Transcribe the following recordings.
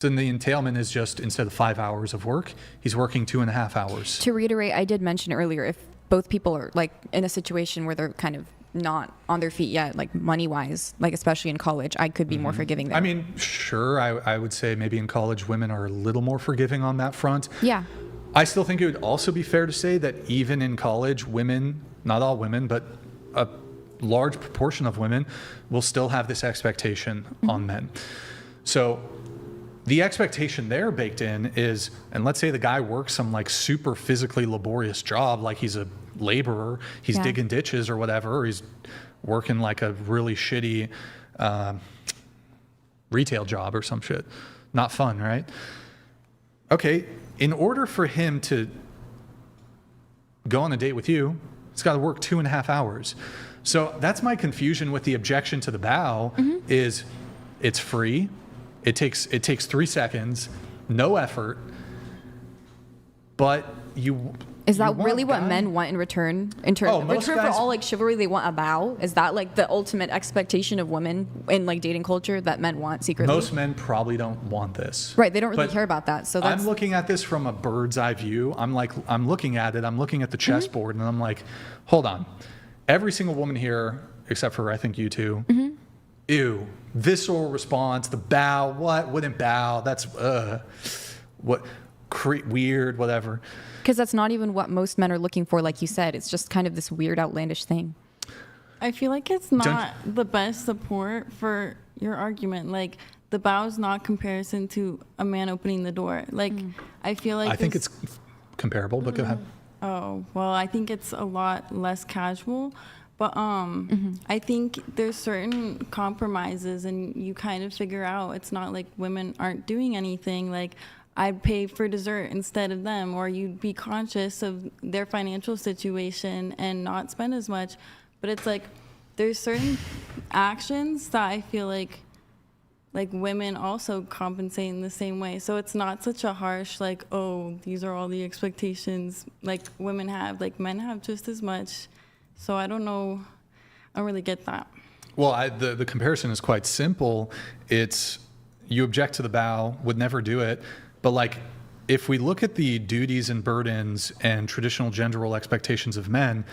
Then the entailment is just, instead of 5 hours of work, he's working 2.5 hours. To reiterate, I did mention earlier, if both people are like in a situation where they're kind of not on their feet yet, like money wise, like especially in college, I could be more forgiving there. I mean, sure, I would say maybe in college women are a little more forgiving on that front. Yeah. I still think it would also be fair to say that even in college, women, not all women, but a large proportion of women will still have this expectation on men. So the expectation there baked in is, and let's say the guy works some like super physically laborious job, like he's a laborer, he's digging ditches or whatever, or he's working like a really shitty retail job or some shit. Not fun, right? Okay, in order for him to go on a date with you, he's got to work 2.5 hours. So that's my confusion with the objection to the bow is it's free. It takes 3 seconds, no effort, but is that really what men want in return? In return for all like chivalry, they want a bow? Is that like the ultimate expectation of women in like dating culture that men want secretly? Most men probably don't want this. Right, they don't really care about that. So I'm looking at this from a bird's eye view. I'm looking at the chessboard, and I'm like, hold on. Every single woman here, except for I think you two, ew, visceral response, the bow, what, wouldn't bow, that's, weird, whatever. Because that's not even what most men are looking for, like you said. It's just kind of this weird, outlandish thing. I feel like it's not the best support for your argument. Like, the bow is not comparison to a man opening the door. Like, I feel like... I think it's comparable, but go ahead. Oh, well, I think it's a lot less casual. But I think there's certain compromises, and you kind of figure out it's not like women aren't doing anything. Like, I'd pay for dessert instead of them, or you'd be conscious of their financial situation and not spend as much. But it's like there's certain actions that I feel like women also compensate in the same way. So it's not such a harsh, like, oh, these are all the expectations like women have. Like, men have just as much. So I don't know. I don't really get that. Well, the comparison is quite simple. It's you object to the bow, would never do it. But like, if we look at the duties and burdens and traditional gender role expectations of men,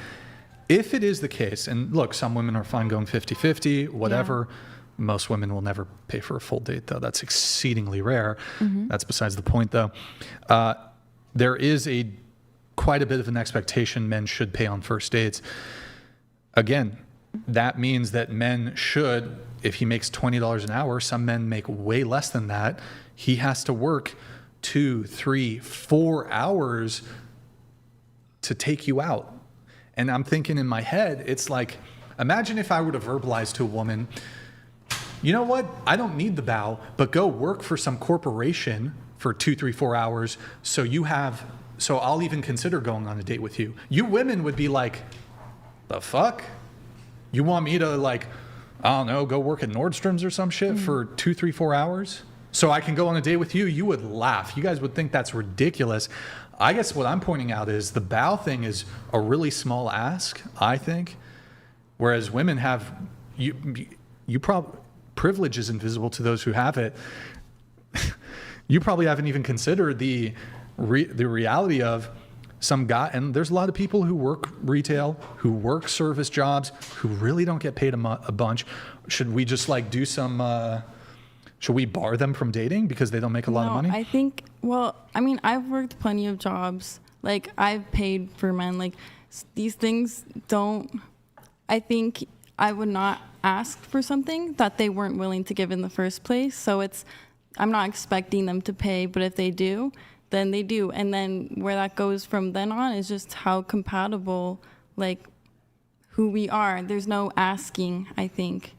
if it is the case, and look, some women are fine going 50-50, whatever. Yeah. Most women will never pay for a full date, though. That's exceedingly rare. That's besides the point, though. There is quite a bit of an expectation men should pay on first dates. Again, that means that men should, if he makes $20 an hour, some men make way less than that. He has to work 2, 3, 4 hours to take you out. And I'm thinking in my head, it's like, imagine if I were to verbalize to a woman, you know what? I don't need the bow, but go work for some corporation for 2, 3, 4 hours. So I'll even consider going on a date with you. You women would be like, the fuck? You want me to like, I don't know, go work at Nordstrom's or some shit for 2, 3, 4 hours? So I can go on a date with you? You would laugh. You guys would think that's ridiculous. I guess what I'm pointing out is the bow thing is a really small ask, I think. Whereas women have, privilege is invisible to those who have it. You probably haven't even considered the reality of some guy, and there's a lot of people who work retail, who work service jobs, who really don't get paid a bunch. Should we just like do some, should we bar them from dating because they don't make a lot of money? I think, I've worked plenty of jobs. Like, I've paid for men. Like, these things I think I would not ask for something that they weren't willing to give in the first place. So I'm not expecting them to pay, but if they do, then they do. And then where that goes from then on is just how compatible, like, who we are. There's no asking, I think.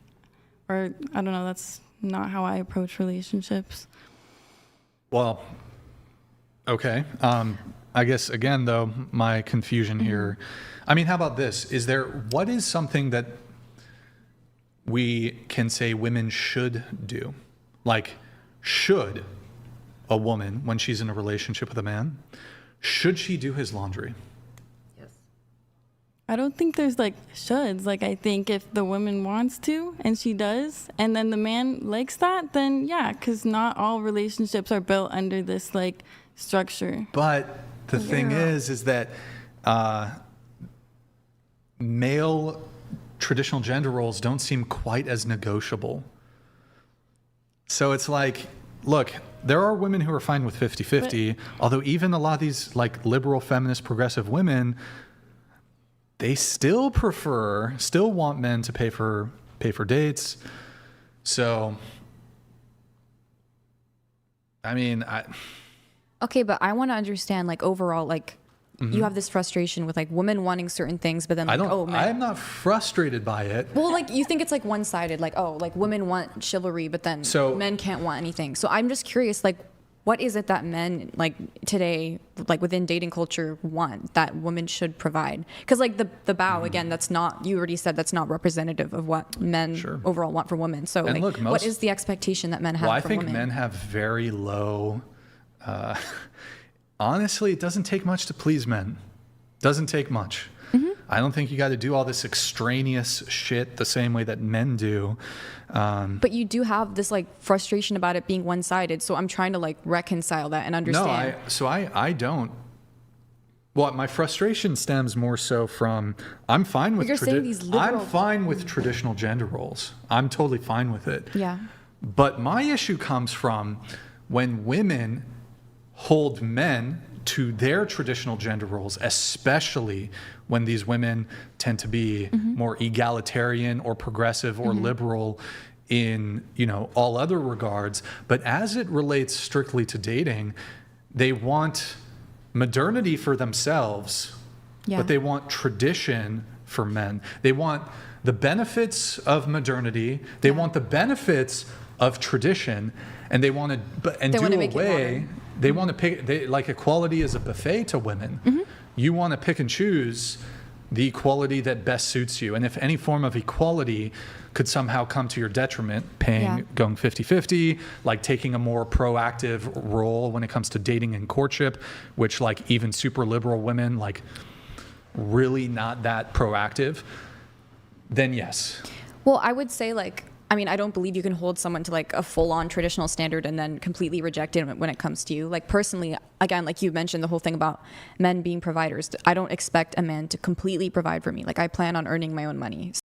Or, I don't know, that's not how I approach relationships. Well, okay. I guess, again, though, my confusion here. I mean, how about this? What is something that we can say women should do? Like, should a woman, when she's in a relationship with a man, should she do his laundry? Yes. I don't think there's like shoulds. Like, I think if the woman wants to and she does, and then the man likes that, then yeah, because not all relationships are built under this like structure. But the thing is that male traditional gender roles don't seem quite as negotiable. So it's like, look, there are women who are fine with 50-50, although even a lot of these like liberal, feminist, progressive women, they still want men to pay for dates. So, I mean, Okay, but I want to understand, like, overall, like, you have this frustration with like women wanting certain things, but then like, I'm not frustrated by it. Well, like, you think it's like one-sided, like, oh, like women want chivalry, but then men can't want anything. So I'm just curious, like, what is it that men like today, like within dating culture, want that women should provide? Because like the bow, again, that's not, you already said that's not representative of what men overall want for women. So like, look, what is the expectation that men have for women? Well, I think men have very low, honestly, it doesn't take much to please men. Doesn't take much. I don't think you got to do all this extraneous shit the same way that men do. But you do have this like frustration about it being one-sided. So I'm trying to like reconcile that and understand. No, I don't. Well, my frustration stems more so from I'm fine with traditional gender roles. I'm totally fine with it. Yeah. But my issue comes from when women hold men to their traditional gender roles, especially when these women tend to be more egalitarian or progressive or liberal in, all other regards. But as it relates strictly to dating, they want modernity for themselves, but they want tradition for men. They want the benefits of modernity. They want the benefits of tradition, and they want to do away. They want to pick, like equality is a buffet to women. You want to pick and choose the equality that best suits you. And if any form of equality could somehow come to your detriment, going 50-50, like taking a more proactive role when it comes to dating and courtship, which like even super liberal women, like really not that proactive, then yes. Well, I would say like, I mean, I don't believe you can hold someone to like a full-on traditional standard and then completely reject it when it comes to you. Like personally, again, like you mentioned the whole thing about men being providers. I don't expect a man to completely provide for me. Like I plan on earning my own money.